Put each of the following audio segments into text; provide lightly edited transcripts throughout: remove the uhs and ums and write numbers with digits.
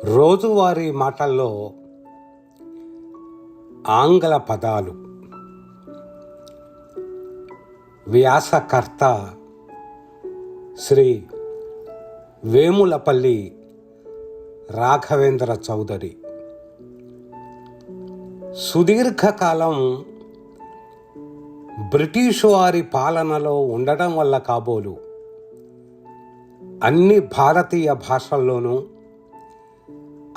రోజువారీ మాటల్లో ఆంగ్ల పదాలు. వ్యాసకర్త శ్రీ వేములపల్లి రాఘవేంద్ర చౌదరి. సుదీర్ఘకాలం బ్రిటిషు వారి పాలనలో ఉండడం వల్ల కాబోలు అన్ని భారతీయ భాషల్లోనూ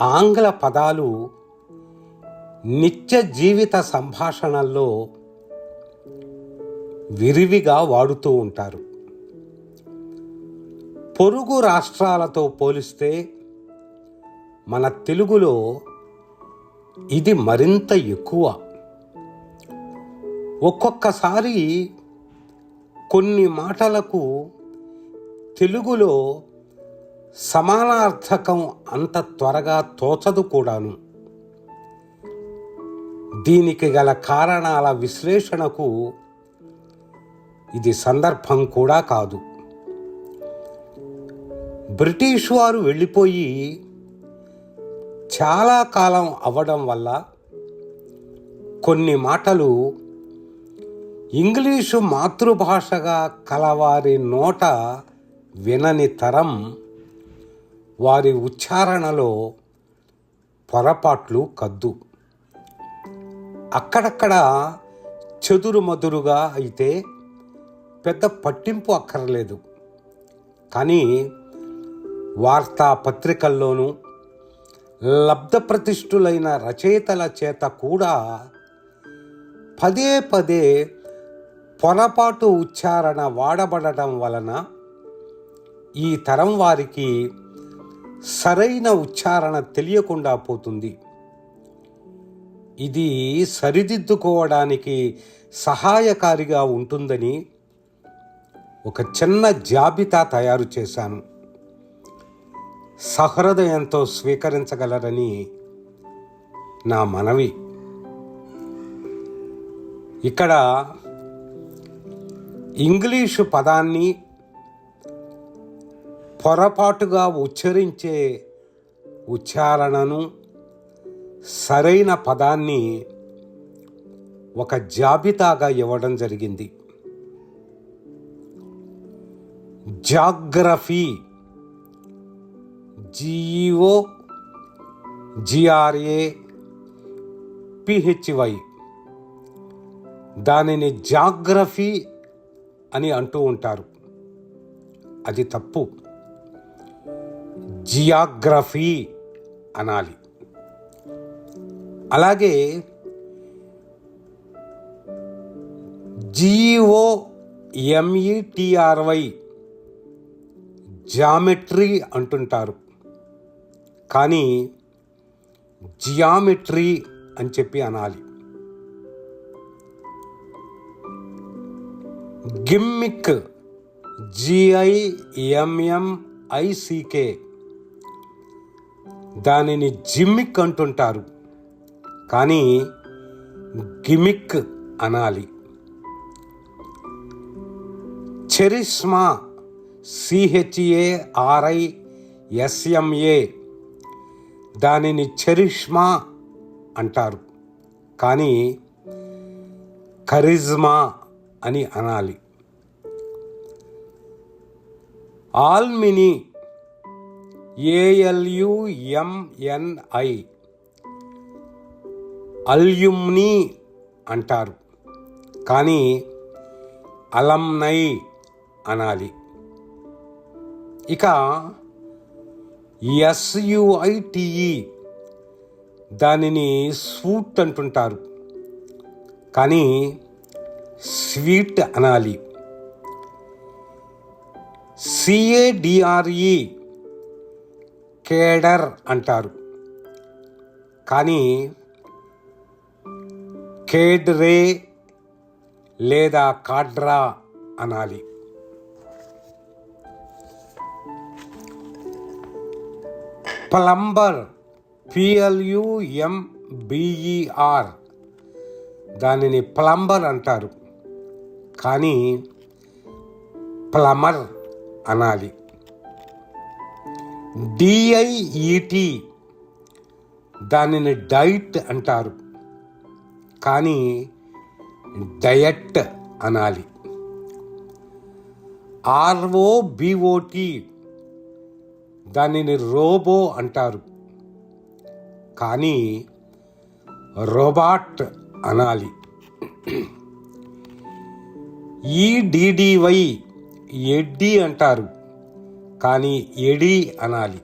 ఆంగ్ల పదాలు నిత్య జీవిత సంభాషణల్లో విరివిగా వాడుతూ ఉంటారు. పొరుగు రాష్ట్రాలతో పోలిస్తే మన తెలుగులో ఇది మరింత ఎక్కువ. ఒక్కొక్కసారి కొన్ని మాటలకు తెలుగులో సమానార్థకం అంత త్వరగా తోచదు కూడాను. దీనికి గల కారణాల విశ్లేషణకు ఇది సందర్భం కూడా కాదు. బ్రిటిష్ వారు వెళ్ళిపోయి చాలా కాలం అవ్వడం వల్ల కొన్ని మాటలు ఇంగ్లీషు మాతృభాషగా కలవారి నోట వినని తరం వారి ఉచ్చారణలో పొరపాట్లు కద్దు. అక్కడక్కడ చెదురుమదురుగా అయితే పెద్ద పట్టింపు అక్కర్లేదు. కానీ వార్తాపత్రికల్లోనూ లబ్ధప్రతిష్ఠులైన రచయితల చేత కూడా పదే పదే పొరపాటు ఉచ్చారణ వాడబడటం వలన ఈ తరం వారికి సరైన ఉచ్చారణ తెలియకుండా పోతుంది. ఇది సరిదిద్దుకోవడానికి సహాయకారిగా ఉంటుందని ఒక చిన్న జాబితా తయారు చేశాను. సహృదయంతో స్వీకరించగలరని నా మనవి. ఇక్కడ ఇంగ్లీషు పదాన్ని పొరపాటుగా ఉచ్చరించే ఉచ్చారణను, సరైన పదాన్ని ఒక జాబితాగా ఇవ్వడం జరిగింది. జాగ్రఫీ, GEOGRAPHY, దానిని జాగ్రఫీ అని అంటూ ఉంటారు. అది తప్పు. జియాగ్రఫీ అనాలి. అలాగే GEOMETRY జామెట్రీ అంటుంటారు. కానీ జియామెట్రీ అని చెప్పి అనాలి. గిమ్మిక్, GIMMICK, దానిని జిమ్మిక్ అంటుంటారు. కానీ గిమిక్ అనాలి. చెరిస్మా, CHARISMA, దానిని చెరిష్మా అంటారు. కానీ కరిజ్మా అని అనాలి. ఆల్మిని, ALUMNI, అల్యుమ్ని అంటారు. కానీ అలమ్నై అనాలి. ఇక SUITE, దానిని స్వూట్ అంటుంటారు. కానీ స్వీట్ అనాలి. CADRE, కేడర్ అంటారు. కానీ కేడ్రే లేదా కాడ్రా అనాలి. ప్లంబర్, PLUMBER, దానిని ప్లంబర్ అంటారు. కానీ ప్లమర్ అనాలి. DIET దానిని డైట్ అంటారు, కానీ డయట్ అనాలి. ROBOT దానిని రోబో అంటారు, కానీ రోబాట్ అనాలి. EDDY ఎడ్డీ అంటారు, కానీ ఎడి అనాలి.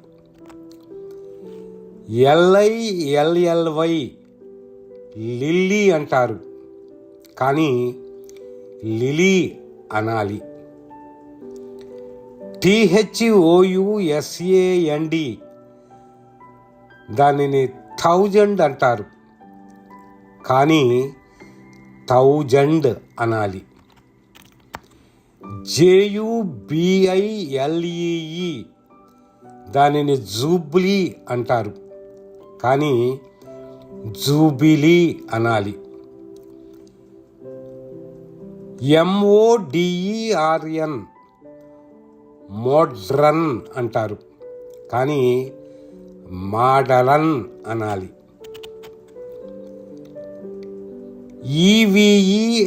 LILLY లిల్లీ అంటారు, కానీ లిలీ అనాలి. THOUSAND దానిని 1000 అంటారు, కానీ థౌజండ్ అనాలి. JUBILEE దానిని జూబ్లీ అంటారు, కానీ జూబిలీ అనాలి. MODERN మోడ్రన్ అంటారు, కానీ మాడలన్ అనాలి. EVERYTHING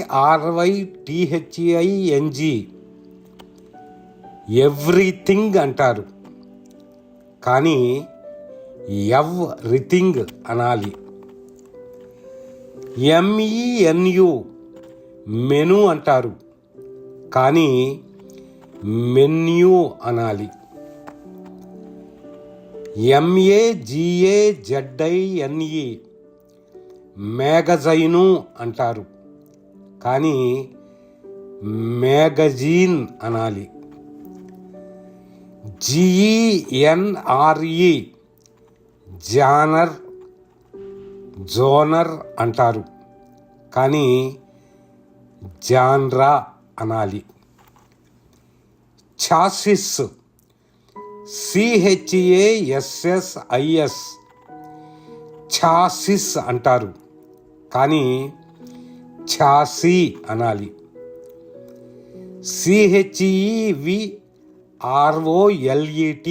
ఎవ్రీథింగ్ అంటారు, కానీ ఎవ్రీథింగ్ అనాలి. MENU మెను అంటారు, కానీ మెన్యూ అనాలి. MAGAZINE మ్యాగజైను అంటారు, కానీ మ్యాగజీన్ అనాలి. GENRE జోనర్ అంటారు, కానీ జాన్రా అనాలి. ఛాసిస్ CHASSIS ఛాసిస్ అంటారు, కానీ ఛాసీ అనాలి. CHEVROLET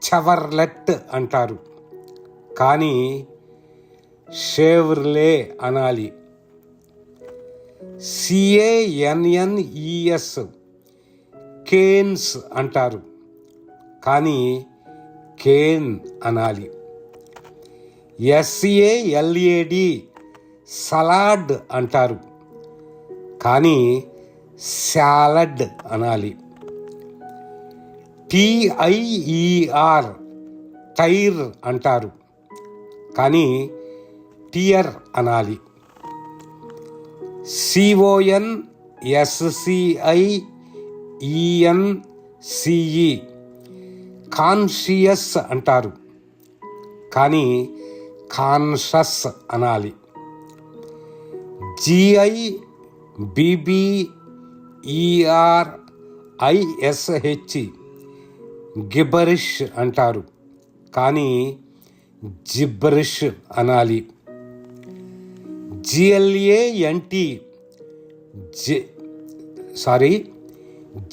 చెవర్లెట్ అంటారు, కానీ షేవర్లే అనాలి. CANNES కేన్స్ అంటారు, కానీ కేన్ అనాలి. SALAD సలాడ్ అంటారు, కానీ సాలడ్ అనాలి. TIER టైర్ అంటారు, కానీ టియర్ అనాలి. CONSCIENCE కాన్షియస్ అంటారు, కానీ కాన్షస్ అనాలి. GIBBERISH గిబరిష్ అంటారు, కానీ జిబ్రిష్ అనాలి. GLANT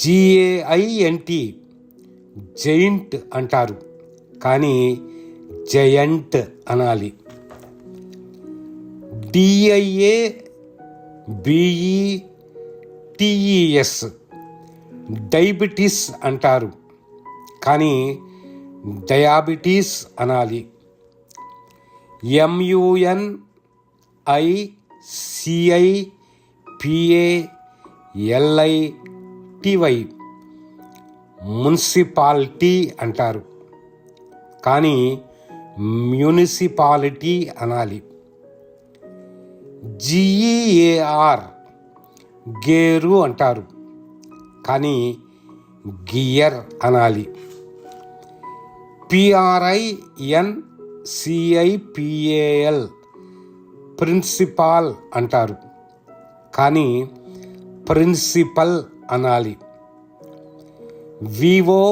GAINT జైంట్ అంటారు, కానీ జయంట్ అనాలి. DIABETES డయాబెటీస్ అంటారు, కానీ డయాబెటీస్ అనాలి. MUNICIPALITY మున్సిపాలిటీ అంటారు, కానీ మ్యూనిసిపాలిటీ అనాలి. GEAR గేరు అంటారు, కానీ గియర్ అనాలి. PRINCIPAL ప్రిన్సిపాల్ అంటారు, కానీ ప్రిన్సిపల్ అనాలి. VOLUNTEER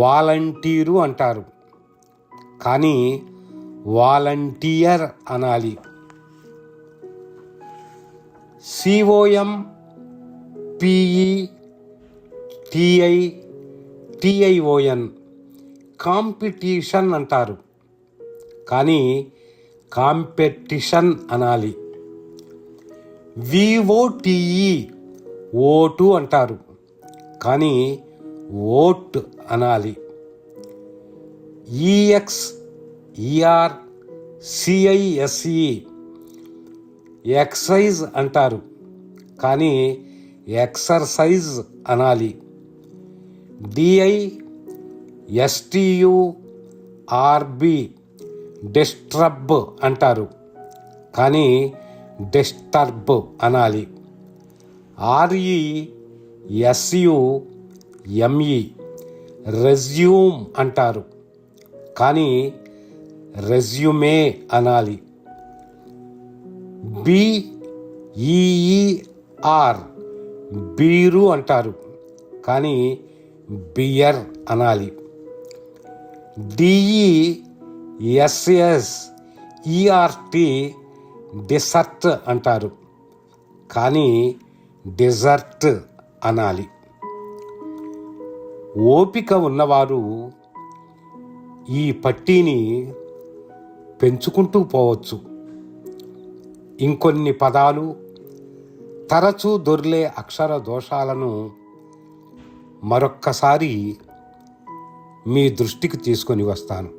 వాలంటీరు అంటారు, కానీ వాలంటీర్ అనాలి. COMPETENT టిఐఓఎన్ కాంపిటీషన్ అంటారు, కానీ కాంపెటిషన్ అనాలి. విఓటిఈ ఓటు అంటారు, కానీ ఓట్ అనాలి. EXERCISE ఎక్సైజ్ అంటారు, కానీ ఎక్సర్సైజ్ అనాలి. DISTURB డిస్టర్బ్ అంటారు, కానీ డిస్టర్బ్ అనాలి. RESUME రెజ్యూమ్ అంటారు, కానీ రెజ్యూమే అనాలి. BEER బీరు అంటారు, కానీ బియర్ అనాలి. DESSERT డిసర్ట్ అంటారు, కానీ డిజర్ట్ అనాలి. ఓపిక ఉన్నవారు ఈ పట్టీని పెంచుకుంటూ పోవచ్చు. ఇంకొన్ని పదాలు, తరచూ దొర్లే అక్షర దోషాలను మరొక్కసారి మీ దృష్టికి తీసుకొని వస్తాను.